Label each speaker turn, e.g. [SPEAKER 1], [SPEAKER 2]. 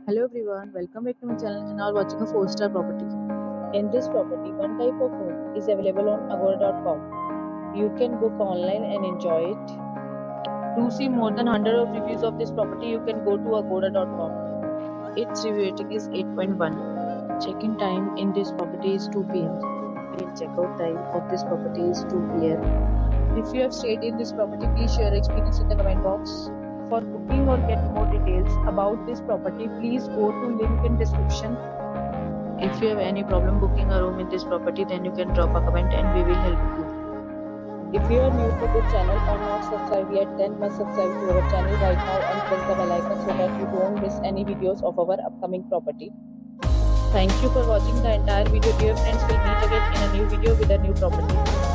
[SPEAKER 1] Hello everyone, welcome back to my channel and are watching a 4-star property. In this property, one type of room is available on agora.com. You can book online and enjoy it. To see more than 100 of reviews of this property, you can go to agora.com. Its review rating is 8.1. Check-in time in this property is 2 p.m. And check-out time of this property is 2 p.m. If you have stayed in this property, please share your experience in the comment box. For booking or get more details about this property, please go to link in description. If you have any problem booking a room in this property, then you can drop a comment and we will help you. If you are new to this channel or not subscribed yet, then must subscribe to our channel right now and press the bell icon so that you don't miss any videos of our upcoming property. Thank you for watching the entire video. Dear friends, we'll meet again in a new video with a new property.